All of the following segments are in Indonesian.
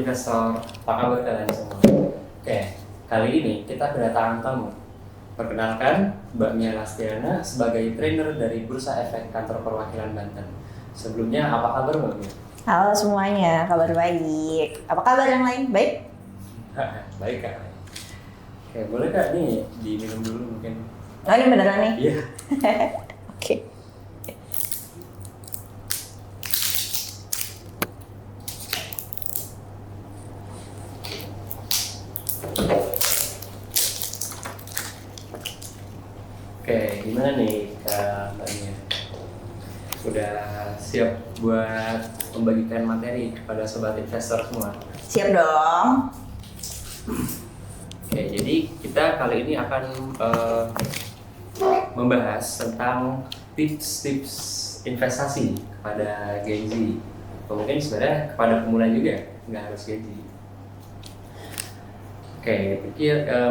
investor, apa kabar kalian semua? Oke, kali ini kita kedatangan tamu. Perkenalkan, Mbak Mia Lastiana sebagai trainer dari Bursa Efek Kantor Perwakilan Banten. Sebelumnya, apa kabar Mbak Mia? Halo semuanya, kabar baik. Apa kabar yang lain? Baik? Baik Kak. Oke, boleh Kak nih diminum dulu mungkin. Oh ini beneran nih? Iya. Oke. Oke, gimana nih Kak Mbak Mia? Udah siap buat membagikan materi kepada sobat investor semua? Siap dong. Oke, jadi kita kali ini akan membahas tentang tips-tips investasi kepada Gen Z. Atau mungkin sebenarnya kepada pemula juga, nggak harus Gen Z. Oke,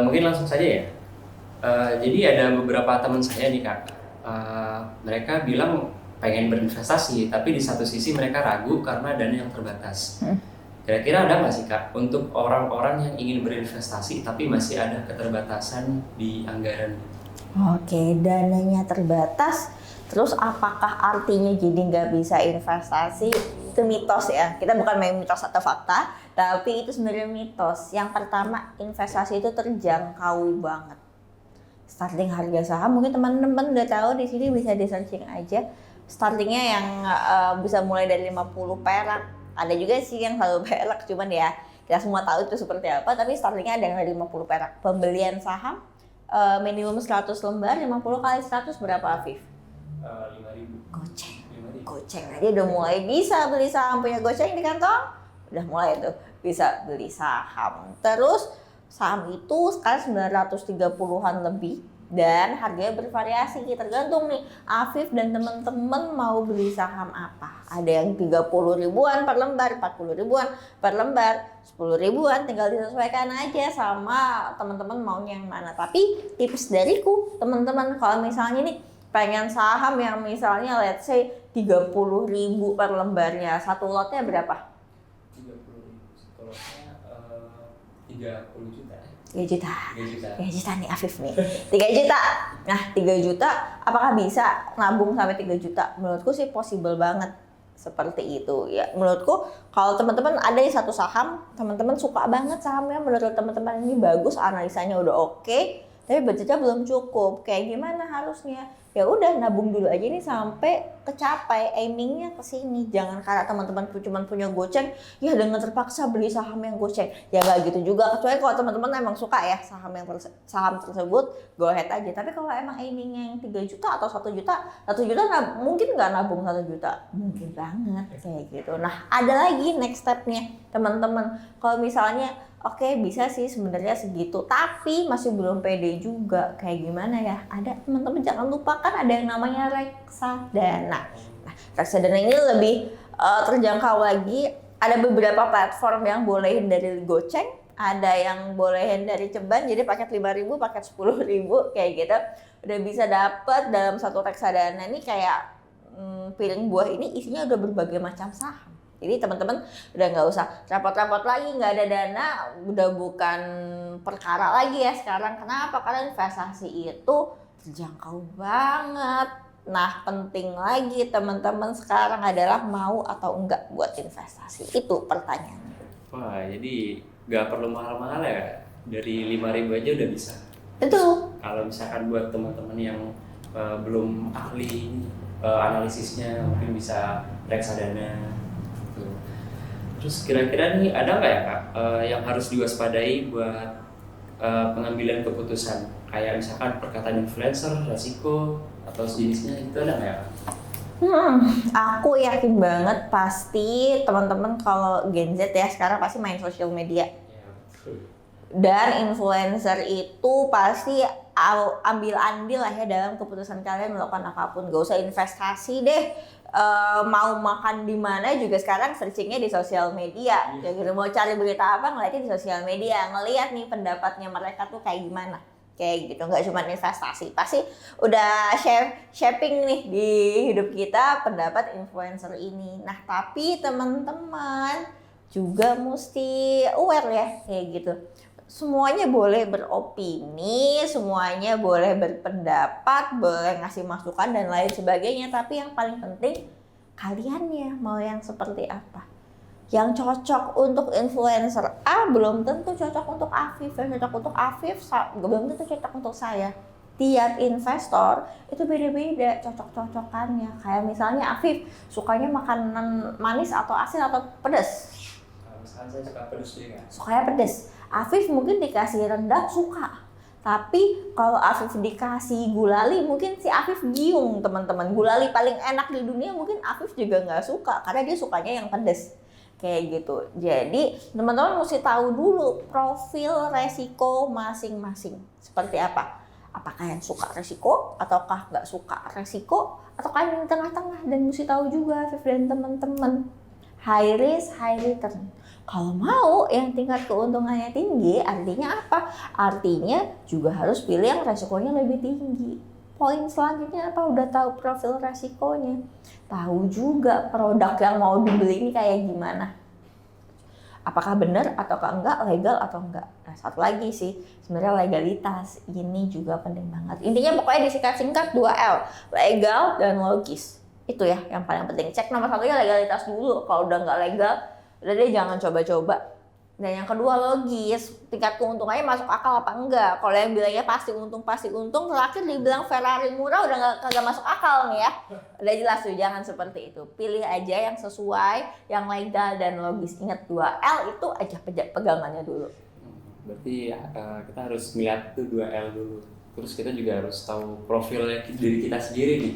mungkin langsung saja ya. Jadi ada beberapa teman saya nih Kak, mereka bilang pengen berinvestasi, tapi di satu sisi mereka ragu karena dana yang terbatas. Kira-kira ada nggak sih Kak untuk orang-orang yang ingin berinvestasi tapi masih ada keterbatasan di anggaran? Oke, dananya terbatas. Terus apakah artinya jadi nggak bisa investasi? Itu mitos ya. Kita bukan main mitos atau fakta, tapi itu sebenarnya mitos. Yang pertama, investasi itu terjangkau banget. Starting harga saham mungkin teman-teman udah tahu, di sini bisa di searching aja. Startingnya yang bisa mulai dari 50 perak. Ada juga sih yang selalu perak, cuman ya kita semua tahu itu seperti apa, tapi startingnya ada yang dari 50 perak. Pembelian saham minimum 100 lembar, 50 kali 100 berapa Afif? 5.000. Goceng. 5.000. Goceng aja udah mulai bisa beli saham. Punya goceng di kantong, udah mulai tuh bisa beli saham. Terus saham itu sekarang 930-an lebih dan harganya bervariasi, tergantung nih Afif dan teman-teman mau beli saham apa. Ada yang 30 ribuan per lembar, 40 ribuan per lembar, 10 ribuan, tinggal disesuaikan aja sama teman-teman maunya yang mana. Tapi tips dariku, teman-teman kalau misalnya nih pengen saham yang misalnya let's say 30 ribu per lembarnya, satu lotnya berapa? 30.000. Satu lotnya 30 juta. 3 juta. 3 juta. 3 juta nih Afif nih. 3 juta. Nah, 3 juta apakah bisa nabung sampai 3 juta? Menurutku sih possible banget seperti itu. Ya, menurutku kalau teman-teman ada di satu saham, teman-teman suka banget sahamnya, menurut teman-teman ini bagus, analisanya udah oke, tapi budgetnya belum cukup. Kayak gimana harusnya? Ya udah nabung dulu aja nih sampai kecapai, aimingnya ke sini. Jangan karena teman-teman cuma punya goceng, ya dengan terpaksa beli saham yang goceng. Ya nggak gitu juga. Kecuali kalau teman-teman emang suka ya saham tersebut, go ahead aja. Tapi kalau emang aimingnya yang 3 juta atau 1 juta, 1 juta mungkin nggak nabung 1 juta, mungkin banget kayak gitu. Nah ada lagi next stepnya teman-teman. Kalau misalnya oke, bisa sih sebenarnya segitu, tapi masih belum pede juga. Kayak gimana ya? Ada teman-teman jangan lupa kan ada yang namanya reksadana. Nah, reksadana ini lebih terjangkau lagi. Ada beberapa platform yang bolehin dari goceng, ada yang bolehin dari ceban. Jadi paket 5.000, paket 10.000 kayak gitu. Udah bisa dapat dalam satu reksadana ini kayak piring buah ini isinya udah berbagai macam saham. Jadi teman-teman udah nggak usah repot-repot lagi, nggak ada dana, udah bukan perkara lagi ya sekarang. Kenapa? Karena investasi itu terjangkau banget. Nah penting lagi teman-teman sekarang adalah mau atau enggak buat investasi. Itu pertanyaannya. Wah, jadi nggak perlu mahal-mahal ya, dari 5.000 aja udah bisa. Betul. Kalau misalkan buat teman-teman yang belum ahli analisisnya, mungkin bisa reksadana. Terus kira-kira nih ada nggak ya Kak yang harus diwaspadai buat pengambilan keputusan, kayak misalkan perkataan influencer, resiko atau sejenisnya, itu ada nggak ya Kak? Aku yakin banget pasti teman-teman kalau Gen Z ya sekarang pasti main sosial media. Ya, betul. Dan influencer itu pasti ambil andil lah ya dalam keputusan kalian melakukan apapun. Gak usah investasi deh. Mau makan di mana juga sekarang searchingnya di sosial media. Ya gitu, mau cari berita apa ngeliatnya di sosial media, ngeliat nih pendapatnya mereka tuh kayak gimana. Kayak gitu, nggak cuma investasi, pasti udah shaping nih di hidup kita pendapat influencer ini. Nah tapi teman-teman juga mesti aware ya kayak gitu. Semuanya boleh beropini, semuanya boleh berpendapat, boleh ngasih masukan dan lain sebagainya. Tapi yang paling penting kaliannya mau yang seperti apa. Yang cocok untuk influencer A belum tentu cocok untuk Afif, yang cocok untuk Afif belum tentu cocok untuk saya. Tiap investor itu beda-beda cocok-cocokannya. Kayak misalnya Afif sukanya makanan manis atau asin atau pedas. Misalkan saya suka pedas juga. Sukanya pedas. Afif mungkin dikasih rendang suka. Tapi kalau Afif dikasih gulali mungkin si Afif giung teman-teman. Gulali paling enak di dunia mungkin Afif juga nggak suka karena dia sukanya yang pedas. Kayak gitu. Jadi teman-teman mesti tahu dulu profil resiko masing-masing. Seperti apa? Apakah yang suka resiko ataukah nggak suka resiko ataukah yang tengah-tengah, dan mesti tahu juga Afif dan teman-teman. High risk, high return. Kalau mau yang tingkat keuntungannya tinggi, artinya apa? Artinya juga harus pilih yang resikonya lebih tinggi. Poin selanjutnya apa? Udah tahu profil resikonya. Tahu juga produk yang mau dibeli ini kayak gimana. Apakah benar ataukah enggak, legal atau enggak. Nah, satu lagi sih, sebenarnya legalitas. Ini juga penting banget. Intinya pokoknya disingkat-singkat 2L. Legal dan logis. Itu ya yang paling penting. Cek nomor satunya legalitas dulu. Kalau udah nggak legal, udah deh jangan coba-coba. Dan yang kedua logis, tingkat keuntungannya masuk akal apa enggak. Kalau yang bilangnya pasti untung, terakhir dibilang Ferrari murah udah kagak masuk akal nih ya. Udah jelas tuh, jangan seperti itu. Pilih aja yang sesuai, yang legal dan logis. Ingat 2L itu aja pegangannya dulu. Berarti kita harus melihat tuh 2L dulu. Terus kita juga harus tahu profilnya diri kita sendiri nih.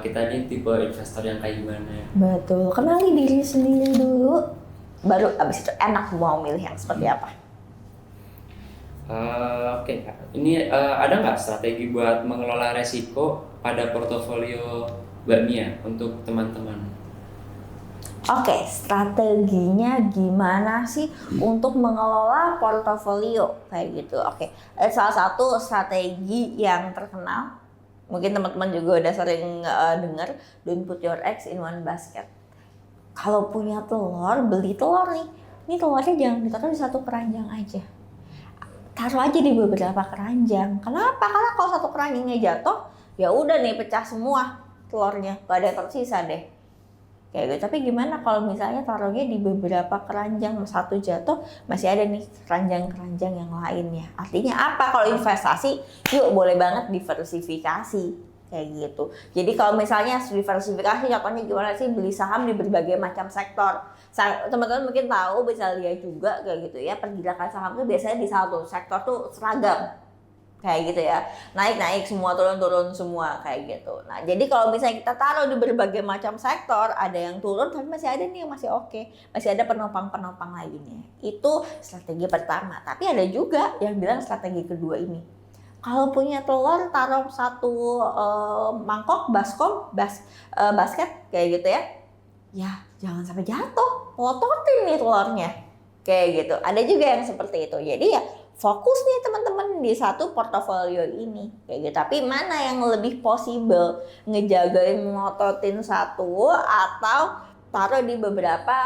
Kita ini tipe investor yang kayak gimana. Betul, kenali diri sendiri dulu. Baru abis itu enak mau milih yang seperti apa. Oke, Kak. Ini ada nggak strategi buat mengelola resiko pada portofolio Mbak Mia untuk teman-teman? Oke, strateginya gimana sih untuk mengelola portofolio kayak gitu? Oke, salah satu strategi yang terkenal, mungkin teman-teman juga udah sering dengar, don't put your eggs in one basket. Kalau punya telur, beli telur nih. Ini telurnya jangan ditaruh di satu keranjang aja. Taruh aja di beberapa keranjang. Kenapa? Karena kalau satu keranjangnya jatuh, ya udah nih pecah semua telurnya. Gak ada yang tersisa deh. Kayak gitu. Tapi gimana kalau misalnya taruhnya di beberapa keranjang, satu jatuh, masih ada nih keranjang-keranjang yang lainnya. Artinya apa? Kalau investasi, yuk boleh banget diversifikasi. Kayak gitu. Jadi kalau misalnya diversifikasi, contohnya gimana sih, beli saham di berbagai macam sektor. Teman-teman mungkin tahu, bisa lihat juga kayak gitu ya, pergerakan saham tuh biasanya di satu sektor tuh seragam. Kayak gitu ya, naik-naik semua, turun-turun semua kayak gitu. Nah, jadi kalau misalnya kita taruh di berbagai macam sektor, ada yang turun tapi masih ada nih yang masih oke. Masih ada penopang-penopang lainnya. Itu strategi pertama. Tapi ada juga yang bilang strategi kedua ini. Kalau punya telur, taruh satu mangkok basket kayak gitu ya. Ya, jangan sampai jatuh. Lototin nih telurnya. Kayak gitu. Ada juga yang seperti itu. Jadi ya fokus nih teman-teman di satu portofolio ini. Kayak gitu. Tapi mana yang lebih possible? Ngejagain ngototin satu atau taruh di beberapa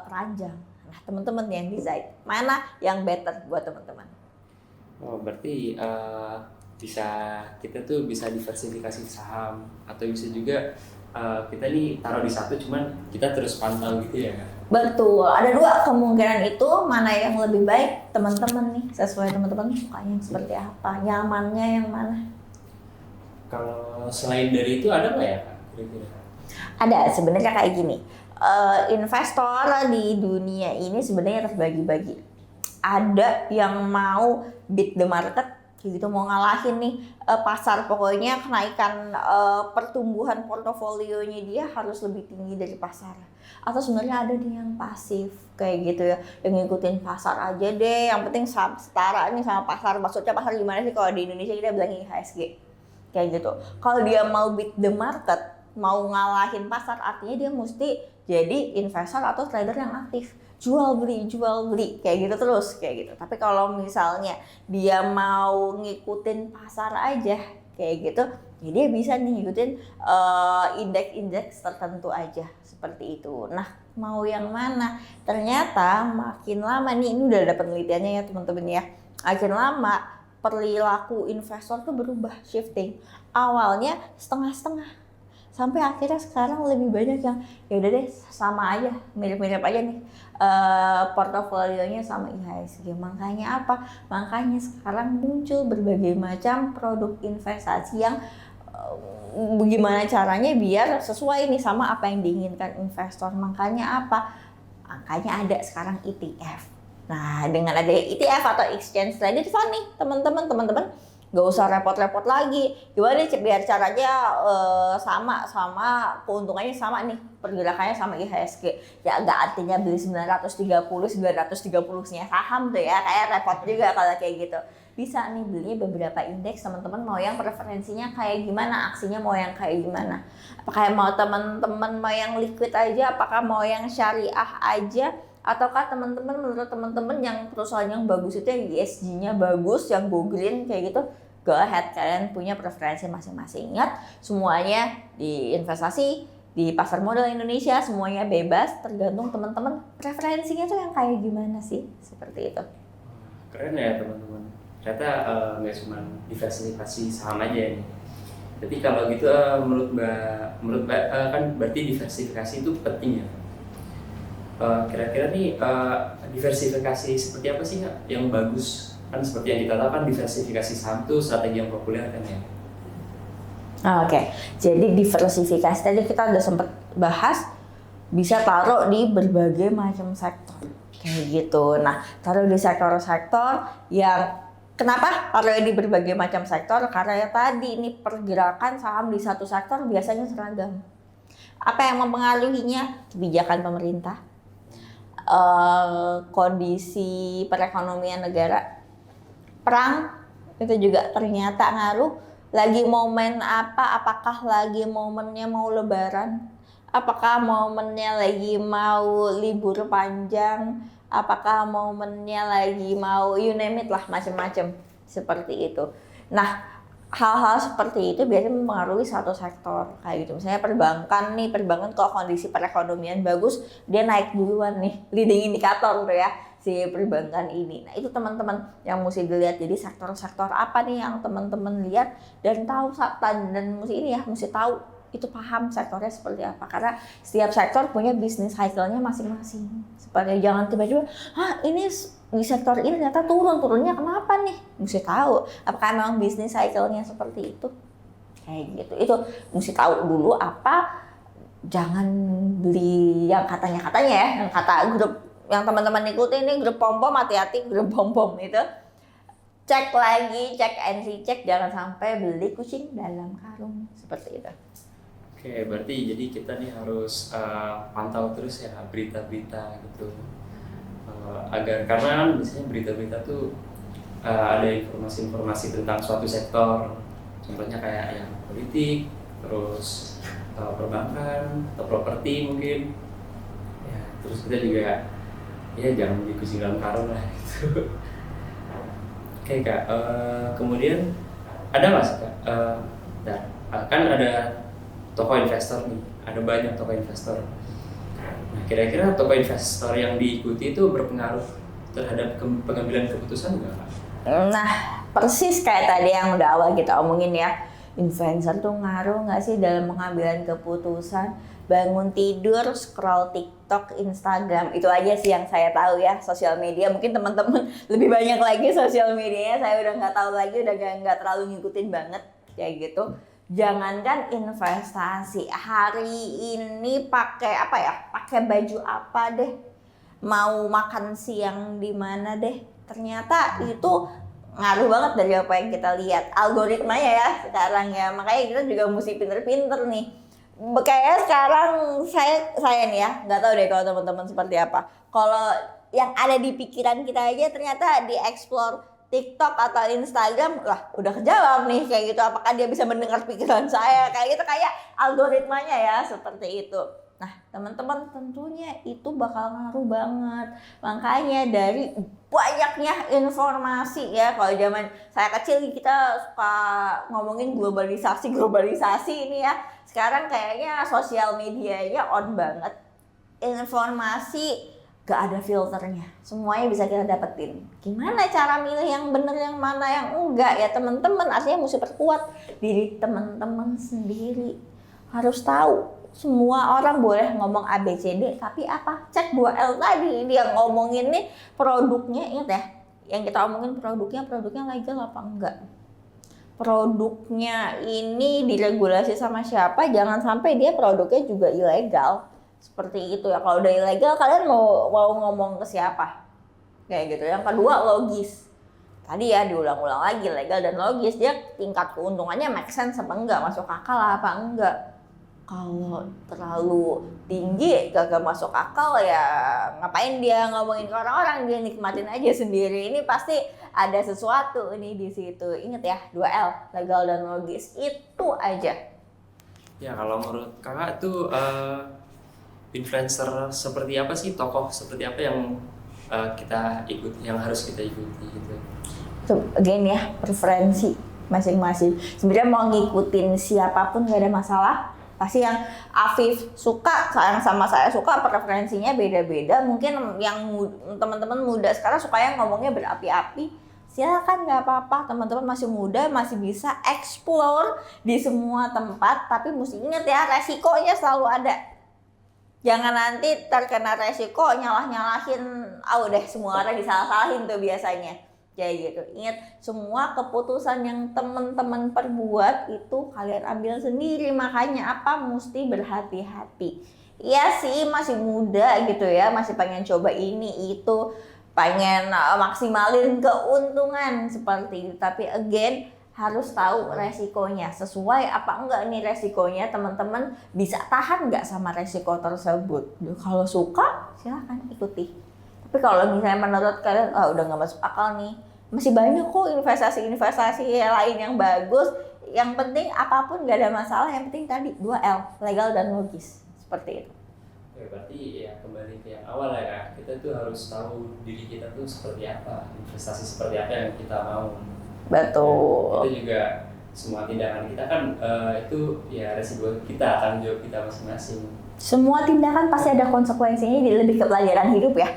keranjang. Nah, teman-teman yang decide. Mana yang better buat teman-teman? Oh, berarti kita tuh bisa diversifikasi saham, atau bisa juga kita nih taruh di satu, cuman kita terus pantau gitu ya. Betul, ada dua kemungkinan itu, mana yang lebih baik teman-teman nih, sesuai teman-teman sukanya yang seperti apa, nyamannya yang mana. Kalau selain dari itu ada nggak ya Kak kira-kira? Ada, sebenarnya kayak gini, investor di dunia ini sebenarnya terbagi-bagi. Ada yang mau beat the market, kayak gitu, mau ngalahin nih pasar, pokoknya kenaikan pertumbuhan portofolionya dia harus lebih tinggi dari pasar. Atau sebenarnya ada nih yang pasif kayak gitu ya, yang ngikutin pasar aja deh, yang penting setara nih sama pasar. Maksudnya pasar gimana sih, kalau di Indonesia kita bilang IHSG kayak gitu. Kalau dia mau beat the market, mau ngalahin pasar, artinya dia mesti jadi investor atau trader yang aktif, jual beli kayak gitu terus kayak gitu. Tapi kalau misalnya dia mau ngikutin pasar aja kayak gitu, ya dia bisa nih ngikutin indeks tertentu aja seperti itu. Nah, mau yang mana. Ternyata makin lama nih, ini udah ada penelitiannya ya teman-teman ya. Makin lama perilaku investor tuh berubah, shifting. Awalnya setengah-setengah, sampai akhirnya sekarang lebih banyak yang ya udah deh sama aja, mirip-mirip aja nih portofolionya sama IHSG. Makanya apa? Makanya sekarang muncul berbagai macam produk investasi yang bagaimana caranya biar sesuai nih sama apa yang diinginkan investor. Makanya apa? Makanya ada sekarang ETF. Nah, dengan ada ETF atau exchange traded fund nih, teman-teman nggak usah repot-repot lagi. Gimana deh biar caranya sama keuntungannya sama nih, pergerakannya sama IHSG. Ya nggak artinya beli 930-nya saham tuh ya, kayak repot juga kalau kayak gitu. Bisa nih belinya beberapa indeks, teman-teman mau yang preferensinya kayak gimana, aksinya mau yang kayak gimana. Apakah mau teman-teman mau yang liquid aja, apakah mau yang syariah aja, ataukah teman-teman menurut teman-teman yang perusahaan yang bagus itu yang ESG-nya bagus, yang go green kayak gitu, go ahead, kalian punya preferensi masing-masing. Ingat, semuanya di investasi, di pasar modal Indonesia semuanya bebas, tergantung teman-teman preferensinya tuh yang kayak gimana sih, seperti itu. Keren ya teman-teman. Ternyata nggak cuma diversifikasi saham aja nih. Jadi kalau gitu menurut Mbak kan berarti diversifikasi itu penting ya. Kira-kira nih diversifikasi seperti apa sih yang bagus? Kan seperti yang kita tahu kan diversifikasi saham itu strategi yang populer kan ya. Oke, jadi diversifikasi tadi kita udah sempat bahas, bisa taruh di berbagai macam sektor kayak gitu. Nah, taruh di sektor-sektor yang kenapa taruh di berbagai macam sektor? Karena ya tadi ini pergerakan saham di satu sektor biasanya seragam. Apa yang mempengaruhinya? Kebijakan pemerintah, kondisi perekonomian negara, perang itu juga ternyata ngaruh. Lagi momen apa? Apakah lagi momennya mau lebaran? Apakah momennya lagi mau libur panjang? Apakah momennya lagi mau you name it lah, macam-macam seperti itu. Nah, hal-hal seperti itu biasanya mempengaruhi satu sektor kayak gitu. Misalnya perbankan kalau kondisi perekonomian bagus, dia naik duluan nih, leading indikator tuh ya si perbankan ini. Nah, itu teman-teman yang mesti dilihat. Jadi sektor-sektor apa nih yang teman-teman lihat dan tahu dan mesti tahu itu, paham sektornya seperti apa, karena setiap sektor punya bisnis cycle-nya masing-masing. Seperti jangan tiba-tiba, ini di sektor ini ternyata turunnya kenapa nih? Mesti tahu apakah memang bisnis cycle-nya seperti itu. Kayak gitu. Itu mesti tahu dulu apa, jangan beli yang katanya ya, yang kata grup yang teman-teman ikuti ini, grup pom-pom, hati-hati grup pom-pom itu. Cek lagi, cek and recheck, jangan sampai beli kucing dalam karung seperti itu. Oke, berarti jadi kita nih harus pantau terus ya berita-berita gitu, agar karena kan biasanya berita-berita tuh ada informasi-informasi tentang suatu sektor, contohnya kayak yang politik, terus perbankan atau properti mungkin, ya terus kita juga ya jangan beli kucing dalam karung lah gitu. Oke Kak, kemudian ada nggak sih Kak, kan ada toko investor nih, ada banyak toko investor. Nah, kira-kira toko investor yang diikuti itu berpengaruh terhadap pengambilan keputusan nggak Kak? Nah, persis kayak tadi yang udah awal kita omongin ya, influencer tuh ngaruh nggak sih dalam pengambilan keputusan? Bangun tidur, scroll TikTok, Instagram, itu aja sih yang saya tahu ya, sosial media. Mungkin teman-teman lebih banyak lagi sosial medianya, saya udah nggak tahu lagi, udah nggak terlalu ngikutin banget kayak gitu. Jangankan investasi, hari ini pakai baju apa deh, mau makan siang di mana deh, ternyata itu ngaruh banget dari apa yang kita lihat, algoritmanya ya sekarang ya. Makanya kita juga mesti pinter-pinter nih. Kayaknya sekarang saya nih ya, nggak tahu deh kalau teman-teman seperti apa. Kalau yang ada di pikiran kita aja ternyata di-explore TikTok atau Instagram, lah udah kejawab nih kayak gitu. Apakah dia bisa mendengar pikiran saya kayak gitu, kayak algoritmanya ya seperti itu. Nah, teman-teman tentunya itu bakal ngaruh banget. Makanya dari banyaknya informasi ya, kalau zaman saya kecil kita suka ngomongin globalisasi ini ya. Sekarang kayaknya sosial medianya on banget. informasi gak ada filternya, semuanya bisa kita dapetin. Gimana cara milih yang bener, yang mana yang enggak? Ya teman-teman, artinya mesti perkuat diri teman-teman sendiri. Harus tahu, semua orang boleh ngomong ABCD, tapi apa? Cek 2L tadi, dia ngomongin nih produknya, ingat ya, yang kita omongin produknya legal apa enggak? Produknya ini diregulasi sama siapa? Jangan sampai dia produknya juga ilegal. Seperti itu ya. Kalau udah ilegal, kalian mau ngomong ke siapa? Kayak gitu. Yang kedua, logis. Tadi ya diulang-ulang lagi, legal dan logis. Dia tingkat keuntungannya make sense apa enggak? Masuk akal apa enggak? Kalau terlalu tinggi, gak masuk akal ya ngapain dia ngomongin ke orang-orang? Dia nikmatin aja sendiri. Ini pasti ada sesuatu nih di situ. Ingat ya, 2L, legal dan logis. Itu aja. Ya kalau menurut kakak tuh influencer seperti apa sih, tokoh seperti apa yang kita ikuti, yang harus kita ikuti gitu? Tuh, again ya, preferensi masing-masing. Sebenarnya mau ngikutin siapapun gak ada masalah. Pasti yang Afif suka, yang sama saya suka, preferensinya beda-beda. Mungkin yang teman-teman muda sekarang sukanya ngomongnya berapi-api. Silakan, nggak apa-apa. Teman-teman masih muda, masih bisa explore di semua tempat. Tapi mesti ingat ya, resikonya selalu ada. Jangan nanti terkena resiko nyalah-nyalahin, udah semua orang disalah-salahin tuh biasanya. Kayak gitu. Ingat, semua keputusan yang teman-teman perbuat itu kalian ambil sendiri. Makanya apa? Mesti berhati-hati. Iya sih, masih muda gitu ya, masih pengen coba ini itu, pengen maksimalin keuntungan seperti itu. Tapi again, harus tahu resikonya. Sesuai apa enggak nih resikonya, teman-teman bisa tahan nggak sama resiko tersebut. Kalau suka, silahkan ikuti. Tapi kalau misalnya menurut kalian, udah nggak masuk akal nih, masih banyak kok investasi-investasi lain yang bagus. Yang penting apapun nggak ada masalah, yang penting tadi 2L, legal dan logis. Seperti itu. Ya, berarti ya kembali ke yang awal ya Kak, kita tuh harus tahu diri kita tuh seperti apa, investasi seperti apa yang kita mau. Betul. Itu juga semua tindakan kita kan itu ya resiko kita, tanggung jawab kita masing-masing. Semua tindakan pasti ada konsekuensinya, jadi lebih ke pelajaran hidup ya.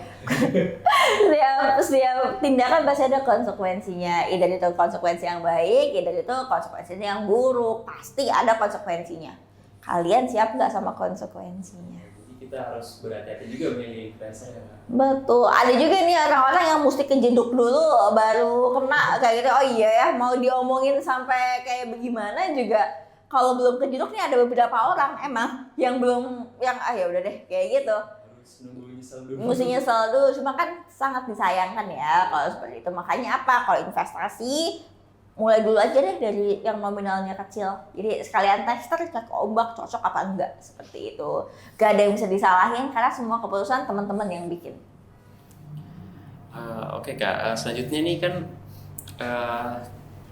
setiap tindakan pasti ada konsekuensinya. Either itu konsekuensi yang baik, either itu konsekuensinya yang buruk. Pasti ada konsekuensinya. Kalian siap nggak sama konsekuensinya? Jadi kita harus berhati-hati juga memilih influencer ya. Betul. Ada juga nih orang-orang yang mesti kejeduk dulu baru kena kayak gitu. Oh iya ya, mau diomongin sampai kayak bagaimana juga. Kalau belum kejeduk nih ada beberapa orang emang yang belum, yang ya udah deh kayak gitu. Harus nunggu nyesel dulu. Mesti nyesel dulu, cuma kan sangat disayangkan ya kalau seperti itu. Makanya apa? Kalau investasi mulai dulu aja deh dari yang nominalnya kecil. Jadi sekalian tester, cek ombak cocok apa enggak, seperti itu. Gak ada yang bisa disalahin karena semua keputusan teman-teman yang bikin. Oke Kak, selanjutnya nih kan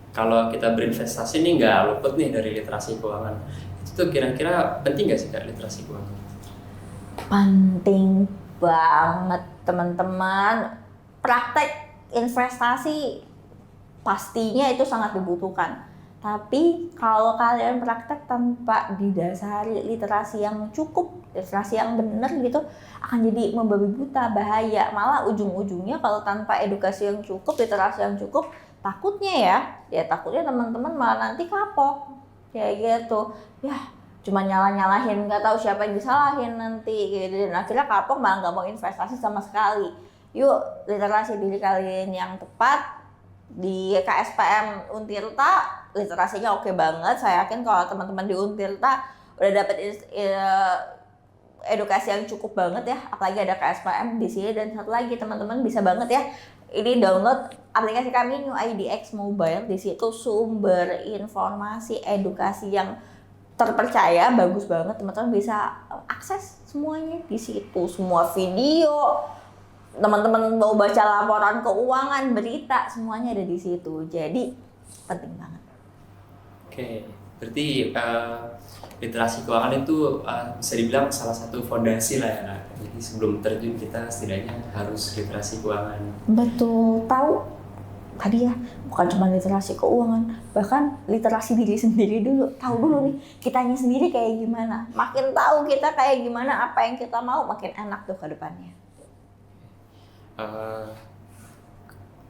kalau kita berinvestasi nih nggak luput nih dari literasi keuangan. Itu tuh kira-kira penting nggak sih Kak literasi keuangan? Penting banget teman-teman. Praktek investasi pastinya itu sangat dibutuhkan. Tapi kalau kalian praktek tanpa didasari literasi yang cukup, literasi yang benar gitu, akan jadi membabi buta, bahaya. Malah ujung-ujungnya kalau tanpa edukasi yang cukup, literasi yang cukup, takutnya takutnya teman-teman malah nanti kapok kayak gitu ya, cuma nyalahin, nggak tahu siapa yang disalahin nanti gitu, dan akhirnya kapok malah nggak mau investasi sama sekali. Yuk literasi diri kalian yang tepat di KSPM Untirta, literasinya oke banget. Saya yakin kalau teman-teman di Untirta udah dapet edukasi yang cukup banget ya, apalagi ada KSPM di sini. Dan satu lagi teman-teman bisa banget ya, ini download aplikasi kami New IDX Mobile. Di situ sumber informasi edukasi yang terpercaya, bagus banget. Teman-teman bisa akses semuanya di situ, semua video. Teman-teman mau baca laporan keuangan, berita, semuanya ada di situ. Jadi penting banget. Oke, berarti literasi keuangan itu bisa dibilang salah satu fondasi lah ya Kak. Jadi sebelum terjun kita setidaknya harus literasi keuangan. Betul, tahu tadi ya, bukan cuma literasi keuangan, bahkan literasi diri sendiri dulu. Tahu dulu nih, kitanya sendiri kayak gimana. Makin tahu kita kayak gimana, apa yang kita mau, makin enak tuh ke depannya.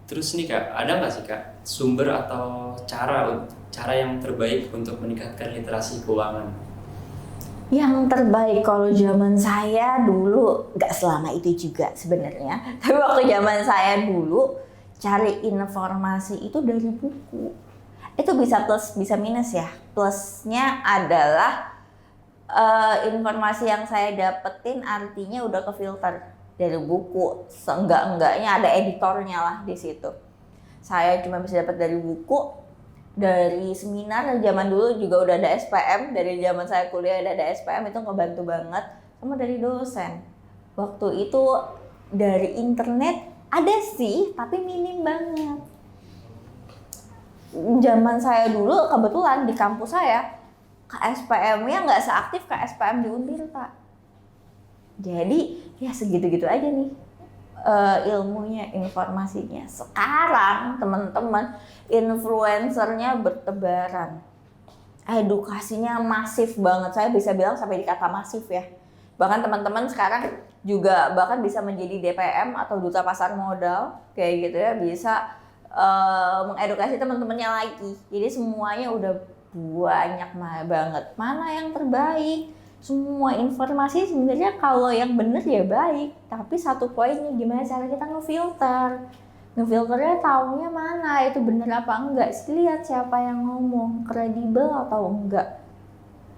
Terus nih Kak, ada nggak sih Kak sumber atau cara yang terbaik untuk meningkatkan literasi keuangan? Yang terbaik kalau zaman saya dulu, nggak selama itu juga sebenarnya. Tapi waktu zaman saya dulu, cari informasi itu dari buku. Itu bisa plus, bisa minus ya. Plusnya adalah informasi yang saya dapetin artinya udah kefilter dari buku. Seenggak-enggaknya ada editornya lah di situ. Saya cuma bisa dapat dari buku, dari seminar zaman dulu juga udah ada SPM. Dari zaman saya kuliah ada SPM, itu ngebantu banget. Sama dari dosen. Waktu itu dari internet ada sih, tapi minim banget. Zaman saya dulu kebetulan di kampus saya, KSPM-nya nggak seaktif KSPM di Unpil, Pak. Jadi ya segitu-gitu aja nih ilmunya, informasinya. Sekarang teman-teman influencernya bertebaran, edukasinya masif banget. Saya bisa bilang sampai di kata masif ya. Bahkan teman-teman sekarang juga bahkan bisa menjadi DPM atau duta pasar modal kayak gitu ya, bisa mengedukasi teman-temannya lagi. Jadi semuanya udah banyak banget. Mana yang terbaik? Semua informasi sebenarnya kalau yang bener ya baik, tapi satu poinnya gimana cara kita ngefilter. Ngefilternya taunya mana itu bener apa enggak. Lihat siapa yang ngomong, kredibel atau enggak.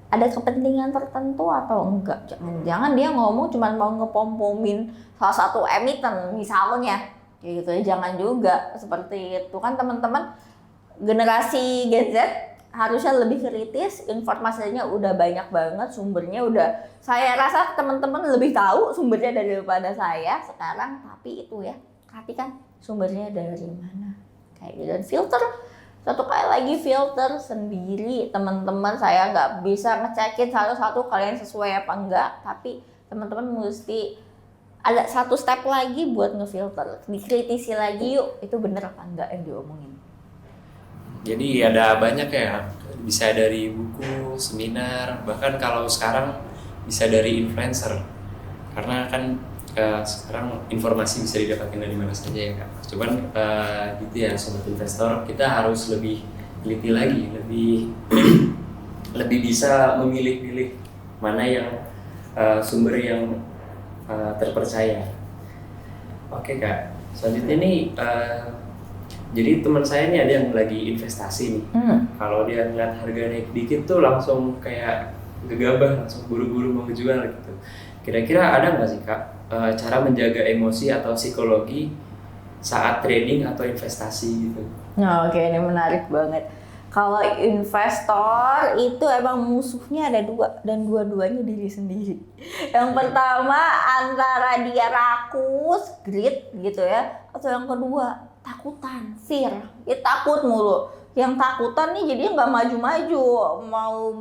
Ada kepentingan tertentu atau enggak. Jangan dia ngomong cuma mau ngepom-pomin salah satu emiten misalnya. Kayak gitu ya, jangan juga seperti itu. Kan teman-teman generasi Gen Z harusnya lebih kritis, informasinya udah banyak banget, sumbernya udah, saya rasa teman-teman lebih tahu sumbernya daripada saya sekarang. Tapi itu ya, perhatikan sumbernya dari mana. Kayak gitu. Dan filter, satu kali lagi filter sendiri teman-teman. Saya nggak bisa ngecekin satu-satu kalian sesuai apa enggak, tapi teman-teman mesti ada satu step lagi buat ngefilter, dikritisi lagi yuk itu bener apa enggak yang diomongin. Jadi ada banyak ya, bisa dari buku, seminar, bahkan kalau sekarang bisa dari influencer. Karena kan sekarang informasi bisa didapatkan dari mana saja ya Kak. Cuman gitu ya sobat investor, kita harus lebih teliti lagi, lebih bisa memilih-pilih mana yang sumber yang terpercaya. Oke Kak, selanjutnya nih jadi teman saya nih ada yang lagi investasi nih. Kalau dia ngeliat harga naik dikit tuh langsung kayak gegabah, langsung buru-buru mau ngejual gitu. Kira-kira ada nggak sih Kak cara menjaga emosi atau psikologi saat trading atau investasi gitu? Oke, ini menarik banget. Kalau investor itu emang musuhnya ada dua, dan dua-duanya diri sendiri. Yang pertama antara dia rakus, greed gitu ya, atau yang kedua takutan, fear. Ya takut mulu. Yang takutan nih jadinya nggak maju-maju,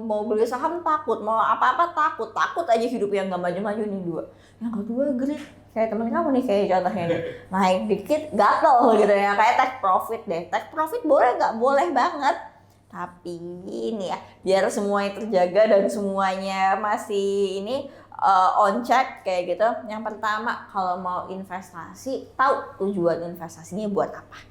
mau beli saham takut, mau apa-apa takut aja hidup yang nggak maju-maju nih dua. Yang kedua greed, kayak temen kamu nih kayak contohnya nih, naik dikit gatel gitu ya, kayak take profit deh. Take profit boleh nggak? Boleh banget. Tapi ini ya, biar semuanya terjaga dan semuanya masih ini on check kayak gitu. Yang pertama, kalau mau investasi, tahu tujuan investasinya buat apa.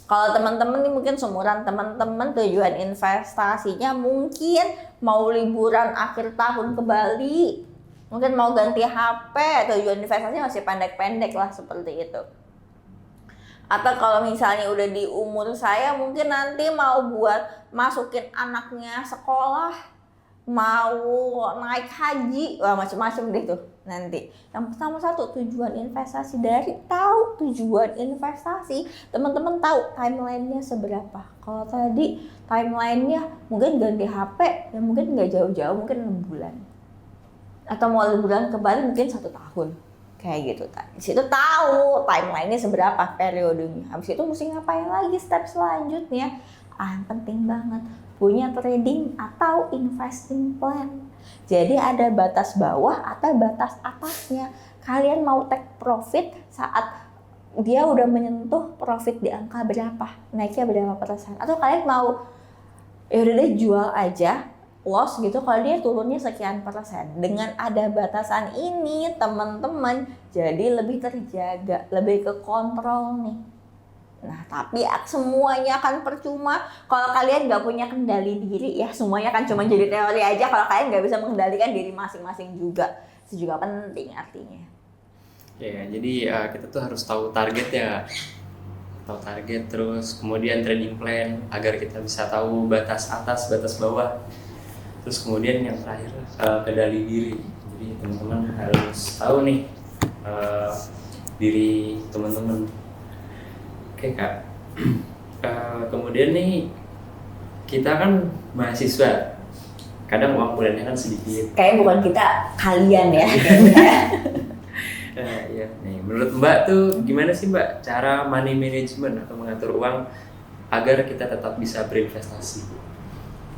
Kalau teman-teman nih mungkin seumuran teman-teman, tujuan investasinya mungkin mau liburan akhir tahun ke Bali, mungkin mau ganti HP, tujuan investasinya masih pendek-pendek lah seperti itu. Atau kalau misalnya udah di umur saya, mungkin nanti mau buat masukin anaknya sekolah, mau naik haji, wah macam-macam deh tuh nanti. Yang pertama satu, tujuan investasi. Dari tahu tujuan investasi, teman-teman tahu timelinenya seberapa. Kalau tadi timelinenya mungkin ganti HP, ya mungkin nggak jauh-jauh, mungkin 6 bulan. Atau mau liburan ke Bali mungkin 1 tahun. Kayak gitu. Di situ tahu timelinenya seberapa periodenya. Habis itu mesti ngapain lagi step selanjutnya. Yang penting banget punya trading atau investing plan. Jadi ada batas bawah atau batas atasnya. Kalian mau take profit saat dia udah menyentuh profit di angka berapa, naiknya berapa persen, atau kalian mau ya udah deh jual aja loss gitu kalau dia turunnya sekian persen. Dengan ada batasan ini teman-teman jadi lebih terjaga, lebih ke kontrol nih. Nah tapi semuanya kan percuma kalau kalian nggak punya kendali diri ya, semuanya kan cuma jadi teori aja kalau kalian nggak bisa mengendalikan diri masing-masing juga. Itu juga penting artinya. Ya, jadi kita tuh harus tahu target ya, tahu target, terus kemudian trading plan agar kita bisa tahu batas atas, batas bawah, terus kemudian yang terakhir kendali diri. Jadi teman-teman harus tahu nih diri teman-teman. Oke Kak, kemudian nih kita kan mahasiswa, kadang uang kuliahnya kan sedikit. Kayak bukan kita, kalian ya. Iya, nih menurut Mbak tuh gimana sih Mbak cara money management atau mengatur uang agar kita tetap bisa berinvestasi?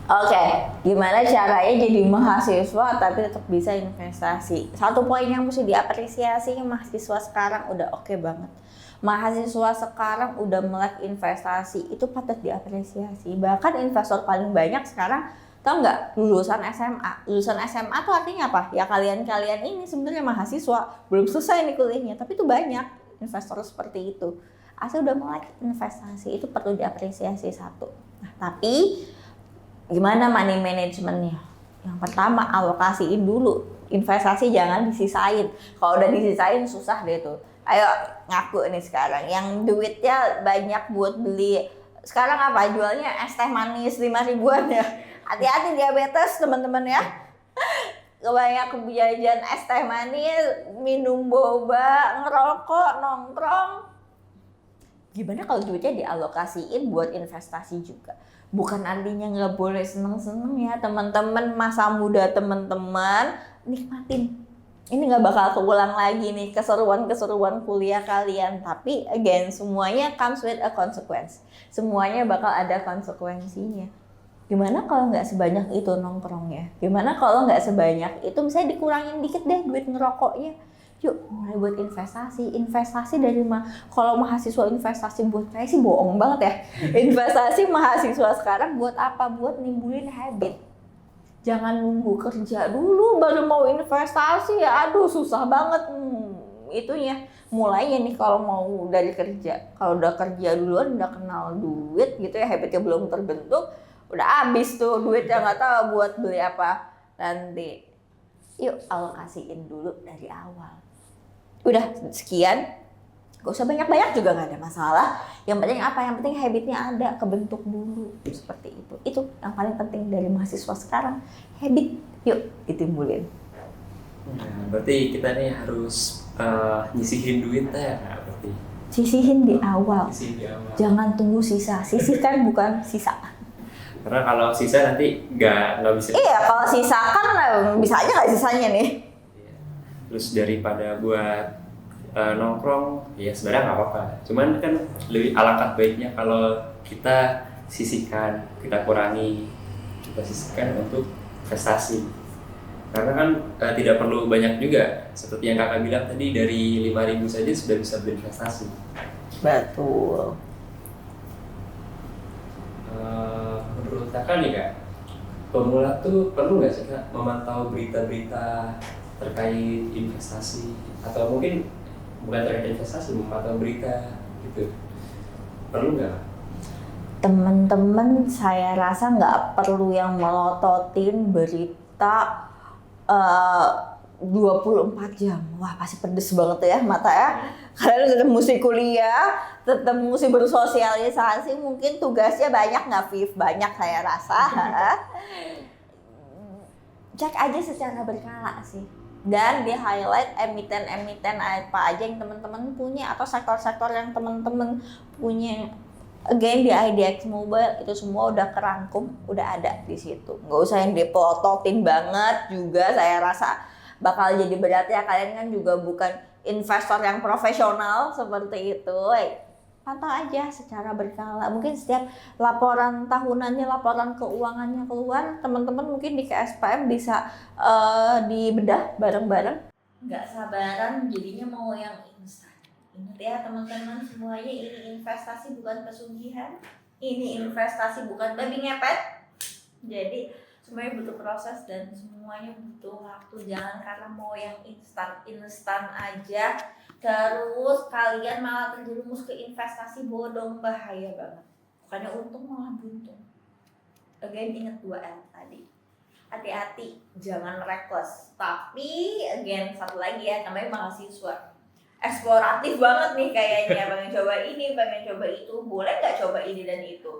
Oke, gimana caranya jadi mahasiswa tapi tetap bisa investasi? Satu poin yang mesti diapresiasi, mahasiswa sekarang udah oke banget. Mahasiswa sekarang udah melek investasi, itu patut diapresiasi. Bahkan investor paling banyak sekarang, tau nggak, lulusan SMA. Lulusan SMA tuh artinya apa? Ya kalian-kalian ini sebenarnya mahasiswa, belum selesai nih kuliahnya, tapi tuh banyak investor seperti itu. Asal udah melek investasi, itu perlu diapresiasi satu. Nah, tapi gimana money managementnya? Yang pertama, alokasiin dulu. Investasi jangan disisain. Kalau udah disisain susah deh tuh. Ayo ngaku nih sekarang, yang duitnya banyak buat beli. Sekarang apa? Jualnya es teh manis 5 ribuan ya. Hati-hati diabetes teman-teman ya. Kebanyak jajan es teh manis, minum boba, ngerokok, nongkrong. Gimana kalau duitnya dialokasiin buat investasi juga? Bukan artinya nggak boleh seneng-seneng ya teman-teman, masa muda teman-teman nikmatin. Ini nggak bakal keulang lagi nih keseruan-keseruan kuliah kalian. Tapi again, semuanya comes with a consequence. Semuanya bakal ada konsekuensinya. Gimana kalau nggak sebanyak itu nongkrongnya? Gimana kalau nggak sebanyak itu misalnya dikurangin dikit deh duit ngerokoknya? Yuk mulai buat investasi. Investasi dari kalau mahasiswa investasi buat saya sih bohong banget ya. Investasi mahasiswa sekarang buat apa? Buat nimbulin habit. Jangan nunggu kerja dulu baru mau investasi ya, aduh susah banget itunya. Mulainya nih kalau mau dari kerja. Kalau udah kerja duluan, udah kenal duit gitu ya, habitnya belum terbentuk, udah habis tuh duitnya nggak tahu buat beli apa nanti. Yuk alokasiin dulu dari awal. Udah sekian, gak usah banyak-banyak juga nggak ada masalah. Yang penting apa? Yang penting habitnya ada, kebentuk dulu seperti itu. Itu yang paling penting dari mahasiswa sekarang, habit. Yuk ditimbulin. Nah, berarti kita nih harus nyisihin duit ya, berarti. Sisihin di awal. Sisihin di awal. Jangan tunggu sisa. Sisihkan bukan sisa. Karena kalau sisa nanti nggak bisa. Iya, kalau sisa kan bisa aja nggak sisanya nih. Terus daripada buat nongkrong, ya sebenarnya nggak apa-apa. Cuman kan lebih alangkah baiknya kalau kita sisihkan, kita kurangi, kita sisihkan untuk investasi. Karena kan tidak perlu banyak juga. Seperti yang kakak bilang tadi, dari 5.000 saja sudah bisa berinvestasi. Betul. Menurut kakak nih kak, pemula tuh perlu nggak sih kak memantau berita-berita terkait investasi, atau mungkin bukan terkait investasi, memantau berita gitu, perlu nggak? Teman-teman, saya rasa nggak perlu yang melototin berita 24 jam. Wah pasti pedes banget ya mata ya. Kalian tetap mesti kuliah, tetap mesti bersosialisasi. Mungkin tugasnya banyak nggak, Viv? Banyak saya rasa. Cek aja secara berkala sih. Dan di highlight emiten-emiten apa aja yang teman-teman punya atau sektor-sektor yang teman-teman punya. Again di IDX Mobile itu semua udah kerangkum, udah ada di situ. Nggak usah yang dipelototin banget juga, saya rasa bakal jadi berat ya. Kalian kan juga bukan investor yang profesional seperti itu. Pantau aja secara berkala. Mungkin setiap laporan tahunannya, laporan keuangannya keluar, teman-teman mungkin di KSPM bisa dibedah bareng-bareng. Nggak sabaran jadinya mau yang instan. Ingat ya teman-teman semuanya, ini investasi bukan pesugihan, ini investasi bukan babi ngepet. Jadi semuanya butuh proses dan semuanya butuh waktu. Jangan karena mau yang instan aja terus kalian malah terjerumus ke investasi bodong, bahaya banget. Bukannya untung malah buntung. Again, ingat 2M tadi. Hati-hati, jangan reckless. Tapi again, satu lagi ya, namanya mahasiswa. Eksploratif banget nih kayaknya, pengen coba ini, pengen coba itu. Boleh nggak coba ini dan itu?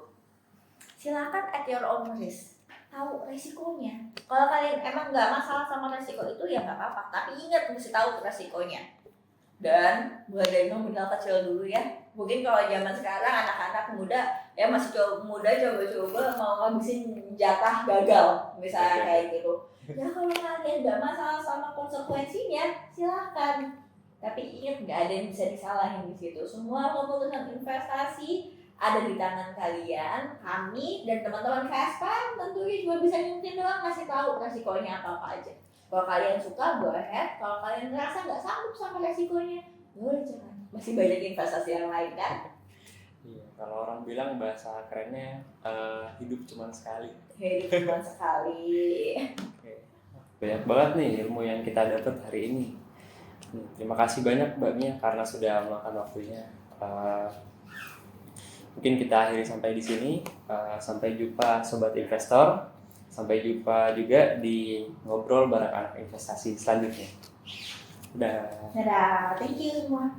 Silakan at your own risk. Tahu resikonya. Kalau kalian emang nggak masalah sama resiko itu ya nggak apa-apa. Tapi ingat mesti tahu resikonya. Dan mulai dari nominal kecil dulu ya. Mungkin kalau zaman sekarang anak-anak muda ya masih coba-coba mau ngabisin jatah gagal misalnya kayak gitu. Ya kalau kalian nggak masalah sama konsekuensinya, silakan. Tapi ingat nggak ada yang bisa disalahin di situ. Semua keputusan investasi ada di tangan kalian. Kami dan teman-teman Vespa tentunya juga bisa nyuntin doang, ngasih tahu resikonya apa aja. Kalau kalian suka, go ahead. Kalau kalian ngerasa nggak sanggup sama resikonya, boleh jangan. Masih banyak investasi yang lain kan? Iya, kalau orang bilang bahasa kerennya hidup cuma sekali. Hidup cuma sekali. Oke. Banyak banget nih ilmu yang kita dapat hari ini. Terima kasih banyak Mbak Mia karena sudah meluangkan waktunya. Mungkin kita akhiri sampai di sini. Sampai jumpa sobat investor. Sampai jumpa juga di ngobrol bareng anak investasi selanjutnya. Dadah. Dadah, thank you semua.